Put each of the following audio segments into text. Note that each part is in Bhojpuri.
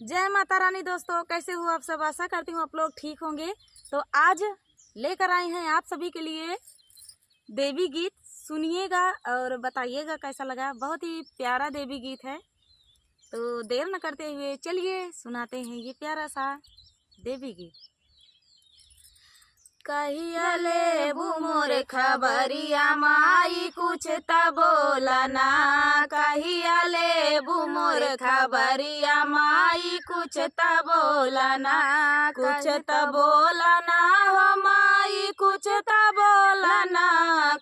जय माता रानी। दोस्तों कैसे हो आप सब, आशा करती हूँ आप लोग ठीक होंगे। तो आज लेकर आए हैं आप सभी के लिए देवी गीत। सुनिएगा और बताइएगा कैसा लगा। बहुत ही प्यारा देवी गीत है। तो देर न करते हुए चलिए सुनाते हैं ये प्यारा सा देवी गीत। कहिया लेबू मोर खबरिया माई कुछ त बोलना, कहिया लेबू मोर खबरिया माई कुछ त बोलना, कुछ त बोलना हो माई कुछ त बोलना,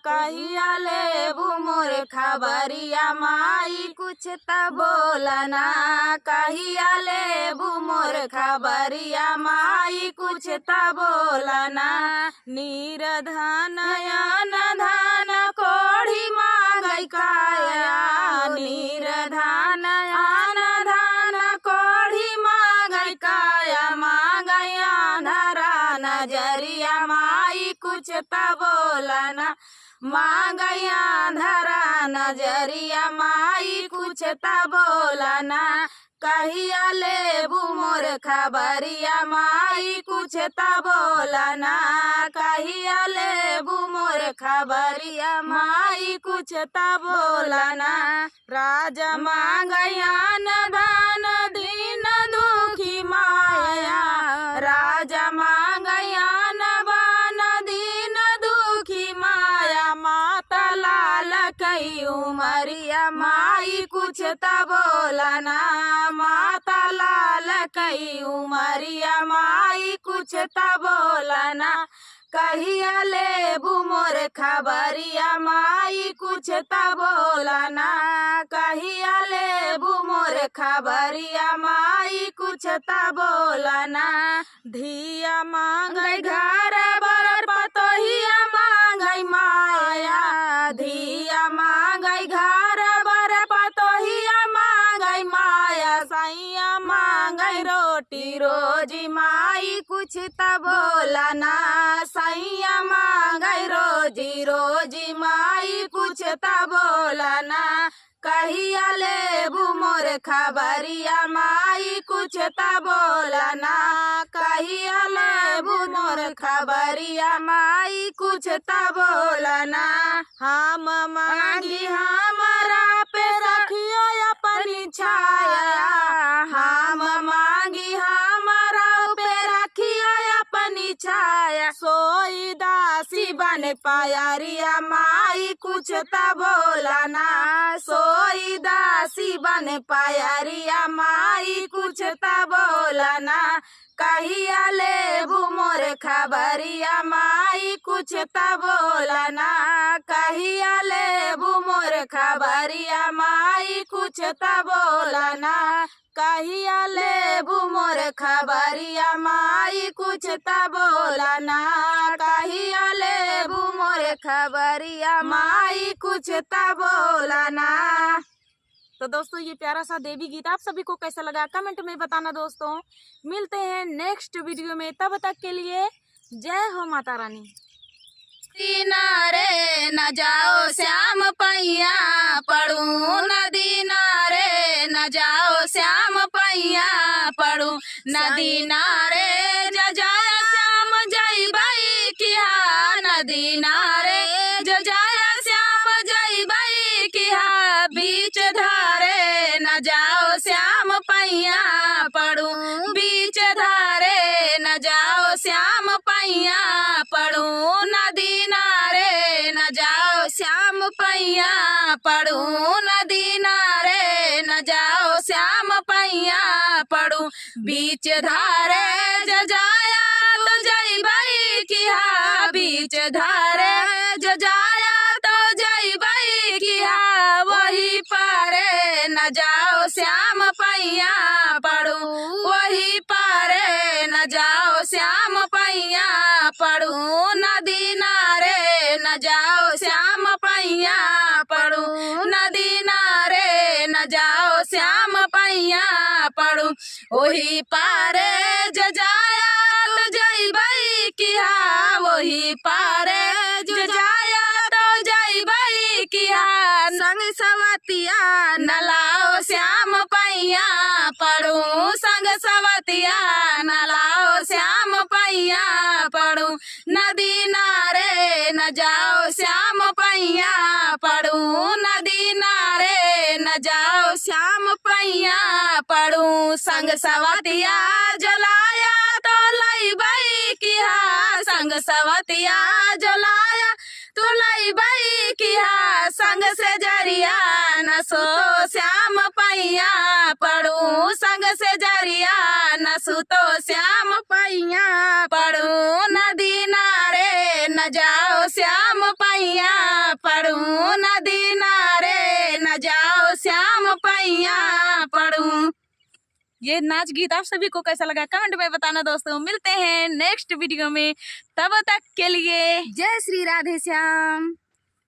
कहिया लेबू मोर खबरिया माई कुछ त बोलना, कहिया लेबू मोर खबरिया माई कुछ त बोलना। नीरधन यान धन कोढ़ी मांगई काया, नीरधन यान धन कोढ़ी मांगई काया, मांगया धरा नजरिया माई कुछ त बोलना, मांगया धरा नजरिया माई कुछ त बोलना, कहिया लेबू मोर खबरिया माई कुछ त बोलना, कहिया लेबू मोर खबरिया माई कुछ त बोलना। राजा मांगया न धन दीन दुखी माया, राजा मांगया न बान दीन दुखी माया, माता लाल कई उमरिया माई कुछ त बोलना, माता लाल कई उमरिया माई कुछ त बोलना, कहिया लेबू मोर खबरिया माई कुछ त बोलना, कहिया लेबू मोर खबरिया माई कुछ त बोलना। धिया मांगई घर बर पतोहिया मांगई माया, धिया मांगई घर बर पतोहिया मांगई माया, सैया मांगई रोटी रोजी माई कुछ त बोलना, सैया मांगई रोजी रोजी माई कुछ त बोलना, कहिया लेबू मोर खबरिया माई कुछ त बोलना, कहिया लेबू मोर खबरिया माई कुछ त बोलना। हम मांगी हमारा पे रखियो अपनी छाया, हम मांगी हमारा पे रखियो अपनी छाया, सोई दासी बन पायरिया माई कुछ त बोलना, सोई दासी बन पायरिया माई कुछ त बोलना, कहिया लेबू मोर खबरिया माई कुछ त बोलना, कहिया लेबू मोर खबरिया माई कुछ त बोलना, कहिया लेबू मोर खबरिया माई कुछ त बोलना, कहिया लेबू मोर खबरिया माई कुछ त बोलना। तो दोस्तों ये प्यारा सा देवी गीत आप सभी को कैसा लगा कमेंट में बताना। दोस्तों मिलते हैं नेक्स्ट वीडियो में, तब तक के लिए जय हो माता रानी। रे न जाओ श्याम पैया पड़ू, नदी नारे न जाओ श्याम पैया पड़ू, नदी नारे जजाया श्याम जय बाई किया, नदी नारे जजाया श्याम जय बाई किया, बीच धारे न जाओ श्याम पैया पड़ू, बीच धारे न जाओ श्याम पैया पड़ू, नदी नारे न जाओ श्याम पैया पड़ू, नदी नारे न जाओ श्याम पैया पड़ू, बीच धारे जजाया तो जय बाई किया, बीच धारे जजाया तो जय बाई किया, वही पारे न जाओ श्याम पैया पड़ू, वही पारे न जाओ श्याम पैया पड़ू, नदी नारे न जाओ श्याम पैया पड़ू, नदी नारे न जाओ श्याम पैया पड़ू, वही पारे जजाया तो जय बाई किया, वही पारे जजाया तो जय बाई किया, संग सवतिया न लाओ श्याम पैया पड़ू, संग सवतिया न लाओ श्याम पैया पड़ू नदी नारे न जाओ श्याम पैया पड़ू नदी नारे न जाओ श्याम पैया पड़ू संग सवतिया जलाया तो लई बई किया संग सवतिया जलाया तो लई बई किया संग से जरिया न सो श्याम पैया पड़ू संग से जरिया न सुतो श्याम पैया पड़ू नदी नारे न जाओ श्याम पैया पड़ू नदी नारे न जाओ श्याम पैया पड़ू। ये नाच गीत आप सभी को कैसा लगा कमेंट में बताना दोस्तों। मिलते हैं नेक्स्ट वीडियो में, तब तक के लिए जय श्री राधे श्याम।